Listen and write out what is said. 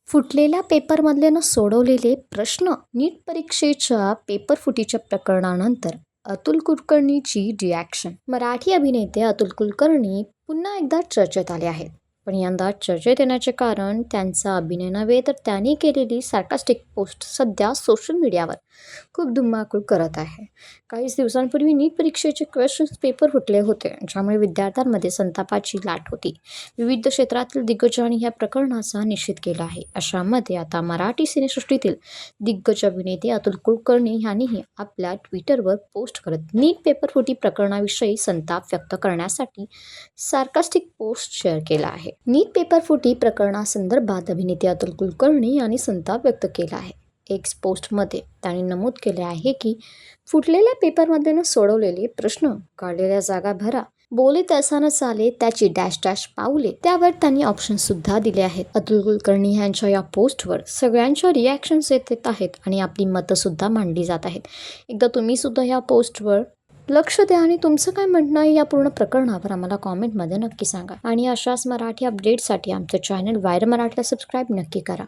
फुटलेल्या पेपरमधले न सोडवलेले प्रश्न. नीट परीक्षेच्या पेपर फुटीच्या प्रकरणानंतर अतुल कुलकर्णीची रिॲक्शन. मराठी अभिनेते अतुल कुलकर्णी पुन्हा एकदा चर्चेत आले आहेत. पण यंदा चर्चेत येण्याचे कारण त्यांचा अभिनय नव्हे, तर त्यांनी केलेली सार्कास्टिक पोस्ट सध्या सोशल मीडियावर खूप धुमाकूळ करत आहे. काहीच दिवसांपूर्वी नीट परीक्षेचे क्वेश्चन्स पेपर फुटले होते, ज्यामुळे विद्यार्थ्यांमध्ये संतापाची लाट होती. विविध क्षेत्रातील दिग्गजांनी या प्रकरणाचा निषेध केला आहे. अशामध्ये आता मराठी सिनेसृष्टीतील दिग्गज अभिनेते अतुल कुलकर्णी यांनीही आपल्या ट्विटरवर पोस्ट करत नीट पेपरफुटी प्रकरणाविषयी संताप व्यक्त करण्यासाठी सार्कास्टिक पोस्ट शेअर केला आहे. नीट पेपरफुटी प्रकरणासंदर्भात अभिनेते अतुल कुलकर्णी यांनी संताप व्यक्त केला आहे. एक्स पोस्टमध्ये त्यांनी नमूद केले आहे की फुटलेल्या पेपरमध्ये न सोडवलेले प्रश्न, काढलेल्या जागा भरा, बोले तसा न चाले त्याची डॅश डॅश पाऊले, त्यावर त्यांनी ऑप्शन सुद्धा दिले आहेत. अतुल कुलकर्णी यांच्या या पोस्टवर सगळ्यांच्या रिॲक्शन्स येत आहेत आणि आपली मतं सुद्धा मांडली जात आहेत. एकदा तुम्ही सुद्धा या पोस्टवर लक्ष द्या आणि तुमचं काय म्हणणं आहे या पूर्ण प्रकरणावर आम्हाला कॉमेंटमध्ये नक्की सांगा. आणि अशाच मराठी अपडेटसाठी आमचं चॅनल वायर मराठीला सबस्क्राईब नक्की करा.